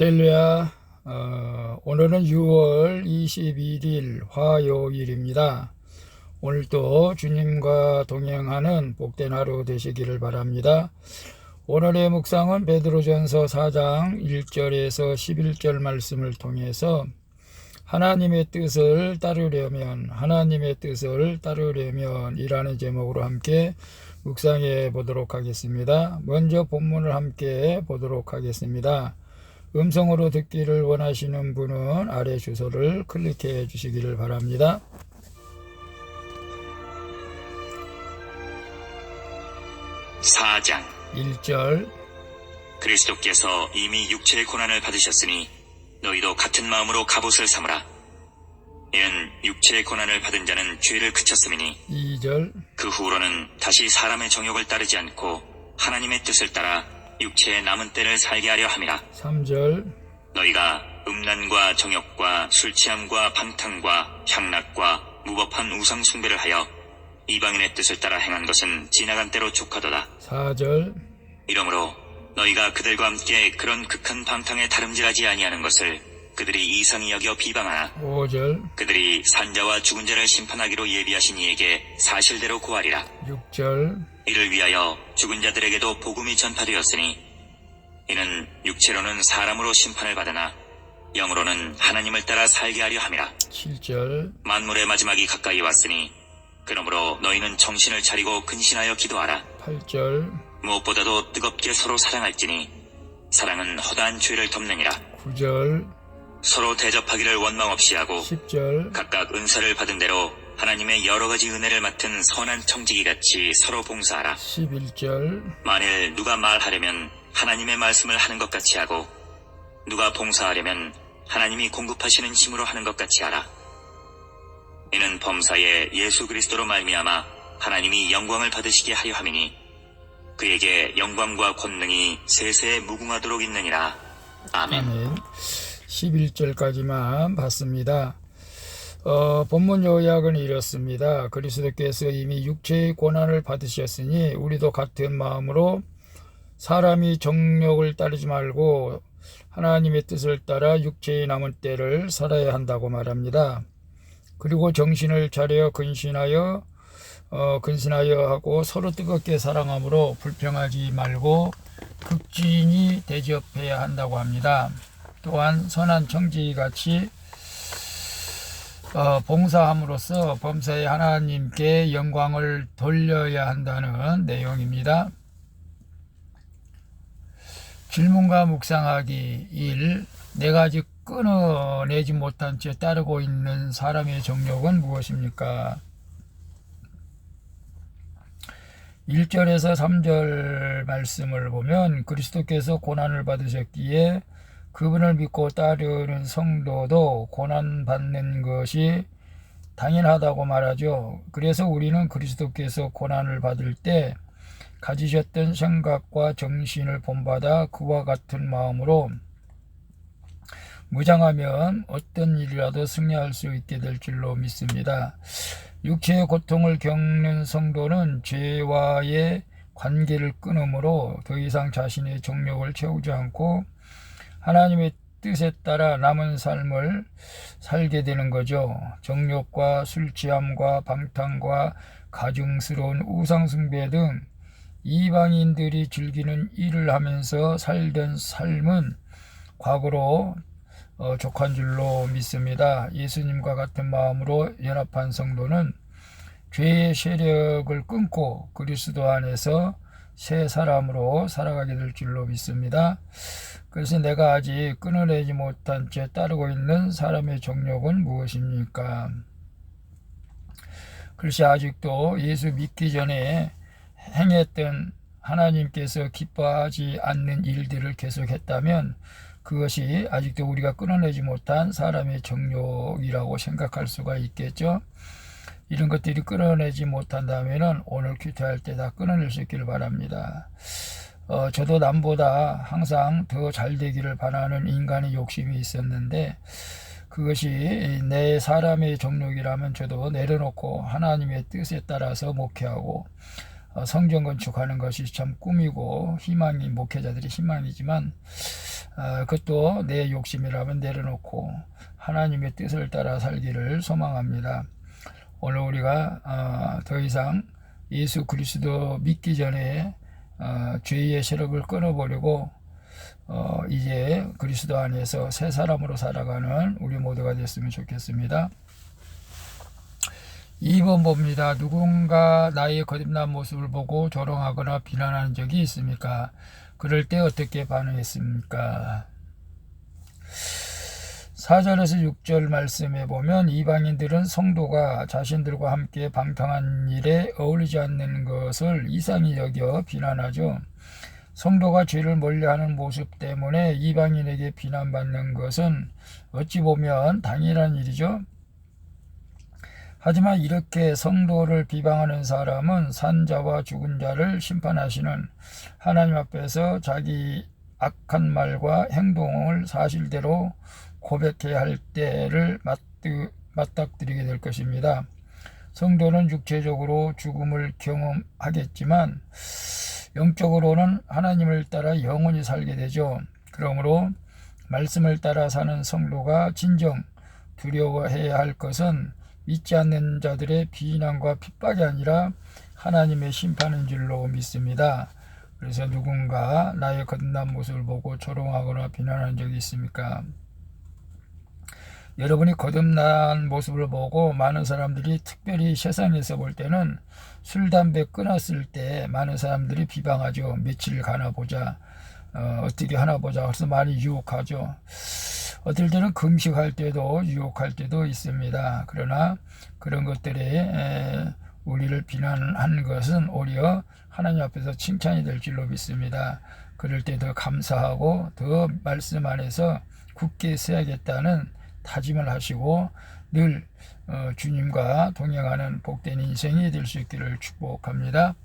할렐루야. 오늘은 6월 21일 화요일입니다. 오늘도 주님과 동행하는 복된 하루 되시기를 바랍니다. 오늘의 묵상은 베드로전서 4장 1절에서 11절 말씀을 통해서 하나님의 뜻을 따르려면 이라는 제목으로 함께 묵상해 보도록 하겠습니다. 먼저 본문을 함께 보도록 하겠습니다. 음성으로 듣기를 원하시는 분은 아래 주소를 클릭해 주시기를 바랍니다. (4장) 1절. 그리스도께서 이미 육체의 고난을 받으셨으니 너희도 같은 마음으로 갑옷을 삼으라. 이는 육체의 고난을 받은 자는 죄를 그쳤음이니 2절. 그 후로는 다시 사람의 정욕을 따르지 않고 하나님의 뜻을 따라 육체의 남은 때를 살게 하려 함이라. 3절. 너희가 음란과 정욕과 술취함과 방탕과 향락과 무법한 우상 숭배를 하여 이방인의 뜻을 따라 행한 것은 지나간 때로 족하도다. 4절. 이러므로 너희가 그들과 함께 그런 극한 방탕에 다름질하지 아니하는 것을 그들이 이상히 여겨 비방하나 5절. 그들이 산자와 죽은 자를 심판하기로 예비하신 이에게 사실대로 고하리라. 6절. 이를 위하여 죽은 자들에게도 복음이 전파되었으니 이는 육체로는 사람으로 심판을 받으나 영으로는 하나님을 따라 살게 하려 함이라. 7절. 만물의 마지막이 가까이 왔으니 그러므로 너희는 정신을 차리고 근신하여 기도하라. 8절. 무엇보다도 뜨겁게 서로 사랑할지니 사랑은 허다한 죄를 덮느니라. 9절. 서로 대접하기를 원망 없이 하고 10절. 각각 은사를 받은 대로 하나님의 여러 가지 은혜를 맡은 선한 청지기같이 서로 봉사하라. 11절. 만일 누가 말하려면 하나님의 말씀을 하는 것 같이 하고 누가 봉사하려면 하나님이 공급하시는 힘으로 하는 것 같이 하라. 이는 범사에 예수 그리스도로 말미암아 하나님이 영광을 받으시게 하려 함이니 그에게 영광과 권능이 세세에 무궁하도록 있느니라. 아멘. 아멘. 11절까지만 봤습니다. 본문 요약은 이렇습니다. 그리스도께서 이미 육체의 고난을 받으셨으니 우리도 같은 마음으로 사람이 정욕을 따르지 말고 하나님의 뜻을 따라 육체의 남은 때를 살아야 한다고 말합니다. 그리고 정신을 차려 근신하여 하고 서로 뜨겁게 사랑함으로 불평하지 말고 극진히 대접해야 한다고 합니다. 또한 선한 청지기같이 봉사함으로써 범사에 하나님께 영광을 돌려야 한다는 내용입니다. 질문과 묵상하기 1. 내가 아직 끊어내지 못한 채 따르고 있는 사람의 정욕은 무엇입니까? 1절에서 3절 말씀을 보면 그리스도께서 고난을 받으셨기에 그분을 믿고 따르는 성도도 고난받는 것이 당연하다고 말하죠. 그래서 우리는 그리스도께서 고난을 받을 때 가지셨던 생각과 정신을 본받아 그와 같은 마음으로 무장하면 어떤 일이라도 승리할 수 있게 될 줄로 믿습니다. 육체의 고통을 겪는 성도는 죄와의 관계를 끊으므로 더 이상 자신의 정욕을 채우지 않고 하나님의 뜻에 따라 남은 삶을 살게 되는 거죠. 정욕과 술취함과 방탕과 가증스러운 우상숭배 등 이방인들이 즐기는 일을 하면서 살던 삶은 과거로 족한 줄로 믿습니다. 예수님과 같은 마음으로 연합한 성도는 죄의 세력을 끊고 그리스도 안에서 새 사람으로 살아가게 될 줄로 믿습니다. 그래서 내가 아직 끊어내지 못한 채 따르고 있는 사람의 정욕은 무엇입니까? 글쎄 아직도 예수 믿기 전에 행했던 하나님께서 기뻐하지 않는 일들을 계속했다면 그것이 아직도 우리가 끊어내지 못한 사람의 정욕이라고 생각할 수가 있겠죠. 이런 것들이 끊어내지 못한다면 오늘 큐티할 때 다 끊어낼 수 있기를 바랍니다. 저도 남보다 항상 더 잘 되기를 바라는 인간의 욕심이 있었는데 그것이 내 사람의 정욕이라면 저도 내려놓고 하나님의 뜻에 따라서 목회하고 성전 건축하는 것이 참 꿈이고 희망이 목회자들의 희망이지만 그것도 내 욕심이라면 내려놓고 하나님의 뜻을 따라 살기를 소망합니다. 오늘 우리가 더 이상 예수 그리스도 믿기 전에 죄의 세력을 끊어버리고 이제 그리스도 안에서 새 사람으로 살아가는 우리 모두가 됐으면 좋겠습니다. 2번 봅니다. 누군가 나의 거듭난 모습을 보고 조롱하거나 비난하는 적이 있습니까? 그럴 때 어떻게 반응했습니까? 4절에서 6절 말씀에 보면 이방인들은 성도가 자신들과 함께 방탕한 일에 어울리지 않는 것을 이상히 여겨 비난하죠. 성도가 죄를 멀리하는 모습 때문에 이방인에게 비난받는 것은 어찌 보면 당연한 일이죠. 하지만 이렇게 성도를 비방하는 사람은 산자와 죽은 자를 심판하시는 하나님 앞에서 자기 악한 말과 행동을 사실대로 고백해야 할 때를 맞닥뜨리게 될 것입니다. 성도는 육체적으로 죽음을 경험하겠지만 영적으로는 하나님을 따라 영원히 살게 되죠. 그러므로 말씀을 따라 사는 성도가 진정 두려워해야 할 것은 믿지 않는 자들의 비난과 핍박이 아니라 하나님의 심판인 줄로 믿습니다. 그래서 누군가 나의 거듭난 모습을 보고 조롱하거나 비난한 적이 있습니까? 여러분이 거듭난 모습을 보고 많은 사람들이 특별히 세상에서 볼 때는 술, 담배 끊었을 때 많은 사람들이 비방하죠. 며칠 가나 보자. 어떻게 하나 보자. 그래서 많이 유혹하죠. 어떨 때는 금식할 때도 유혹할 때도 있습니다. 그러나 그런 것들이 우리를 비난하는 것은 오히려 하나님 앞에서 칭찬이 될 줄로 믿습니다. 그럴 때 더 감사하고 더 말씀 안에서 굳게 서야겠다는 다짐을 하시고 늘 주님과 동행하는 복된 인생이 될 수 있기를 축복합니다.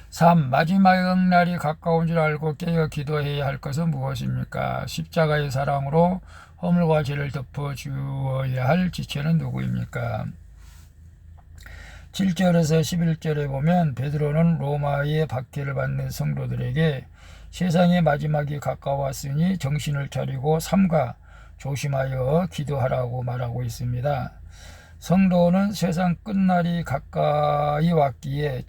3. 마지막 날이 가까운 줄 알고 깨어 기도해야 할 것은 무엇입니까? 십자가의 사랑으로 허물과 죄를 덮어주어야 할 지체는 누구입니까? 7절에서 11절에 보면 베드로는 로마의 박해를 받는 성도들에게 세상의 마지막이 가까웠으니 정신을 차리고 삼가 조심하여 기도하라고 말하고 있습니다. 성도는 세상 끝날이 가까이 왔기에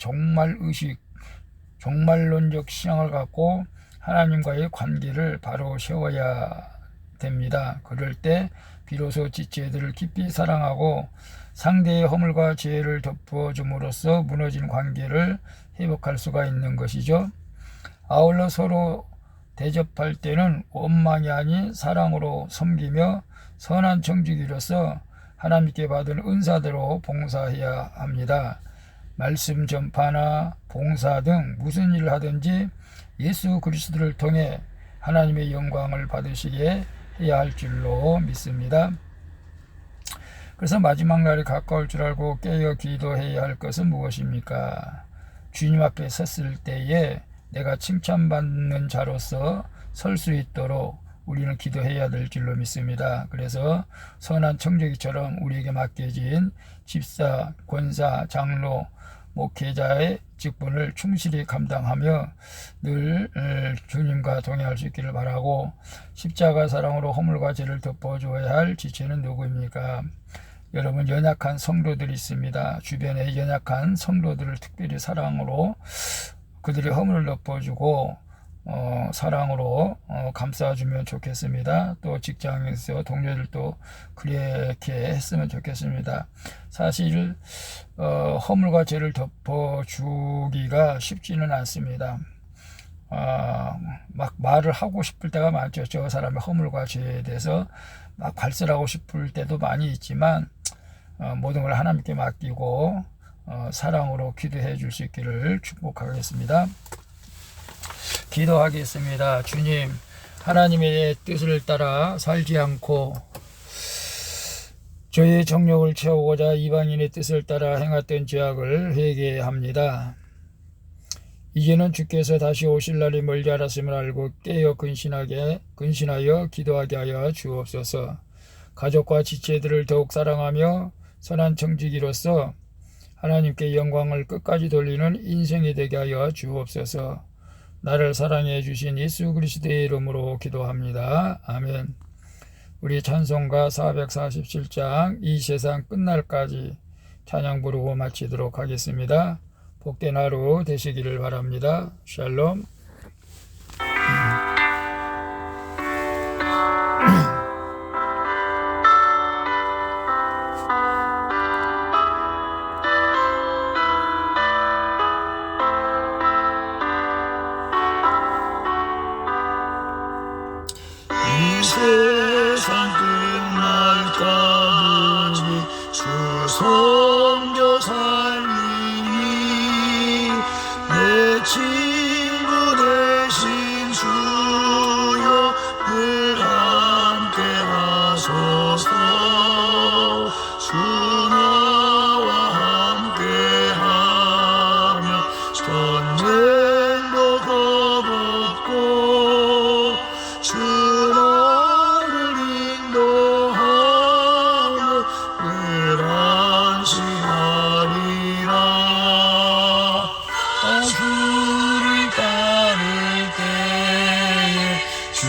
종말론적 신앙을 갖고 하나님과의 관계를 바로 세워야 됩니다. 그럴 때 비로소 지체들을 깊이 사랑하고 상대의 허물과 죄를 덮어줌으로써 무너진 관계를 회복할 수가 있는 것이죠. 아울러 서로 대접할 때는 원망이 아닌 사랑으로 섬기며 선한 청지기로서 하나님께 받은 은사대로 봉사해야 합니다. 말씀 전파나 봉사 등 무슨 일을 하든지 예수 그리스도를 통해 하나님의 영광을 받으시게 해야 할 줄로 믿습니다. 그래서 마지막 날이 가까울 줄 알고 깨어 기도해야 할 것은 무엇입니까? 주님 앞에 섰을 때에 내가 칭찬받는 자로서 설 수 있도록 우리는 기도해야 될 줄로 믿습니다. 그래서 선한 청지기처럼 우리에게 맡겨진 집사, 권사, 장로, 목회자의 직분을 충실히 감당하며 늘 주님과 동행할 수 있기를 바라고, 십자가 사랑으로 허물과 죄를 덮어줘야 할 지체는 누구입니까? 여러분, 연약한 성도들이 있습니다. 주변에 연약한 성도들을 특별히 사랑으로 그들의 허물을 덮어주고 사랑으로 감싸주면 좋겠습니다. 또 직장에서 동료들도 그렇게 했으면 좋겠습니다. 사실 허물과 죄를 덮어주기가 쉽지는 않습니다. 막 말을 하고 싶을 때가 많죠. 저 사람의 허물과 죄에 대해서 막 발설하고 싶을 때도 많이 있지만 모든 걸 하나님께 맡기고 사랑으로 기도해 줄 수 있기를 축복하겠습니다. 기도하겠습니다. 주님, 하나님의 뜻을 따라 살지 않고 저의 정욕을 채우고자 이방인의 뜻을 따라 행했던 죄악을 회개합니다. 이제는 주께서 다시 오실 날이 멀지 않았음을 알고 깨어 근신하여 기도하게 하여 주옵소서. 가족과 지체들을 더욱 사랑하며 선한 청지기로서 하나님께 영광을 끝까지 돌리는 인생이 되게 하여 주옵소서. 나를 사랑해 주신 예수 그리스도의 이름으로 기도합니다. 아멘. 우리 찬송가 447장 이 세상 끝날까지 찬양 부르고 마치도록 하겠습니다. 복된 하루 되시기를 바랍니다. 샬롬. 이 세상 끝날까지 주 섬겨 살리니 내 친구 되신 주여 늘 함께 하소서. 주 나와 함께 하며 전쟁도 겁없고 주 나를 인도하며 늘 안심하리라. 주를 따를 때에 주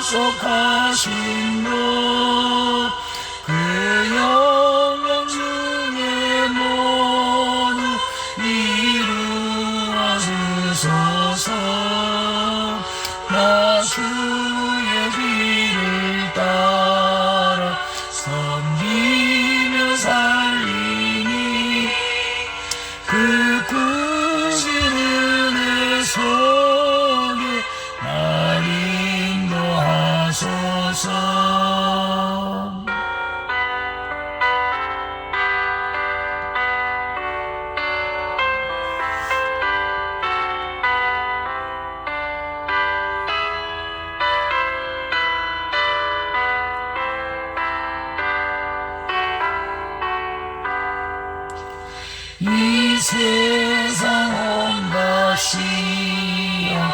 약속하신 것 그 영광 중에 모두 이루어 주소서. 나 주의 길을 따라 섬기며 살리니 그 크신 은혜 속에 날 인도하소서. 이 세상 온갖 시험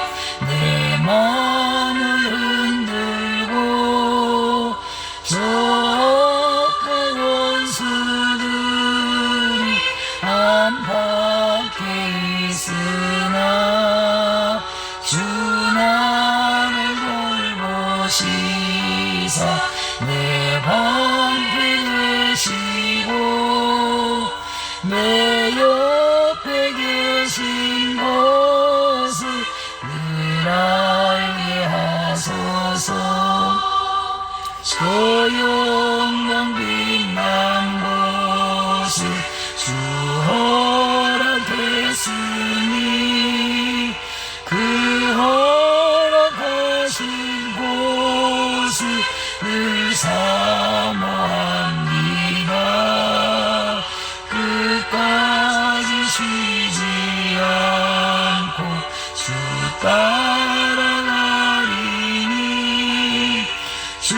내 맘을 흔들고 적한 원수들이 안팎에 있으나 주 나를 돌보시사 내 방패 되시고 내 옆에 계신 것을 늘 알게 하소서. 저 영광 빛난 곳을 주 허락했으니 그 허락하신 곳을 늘 사모합니다. 끝까지 쉬지 않고 주 따라가리니 주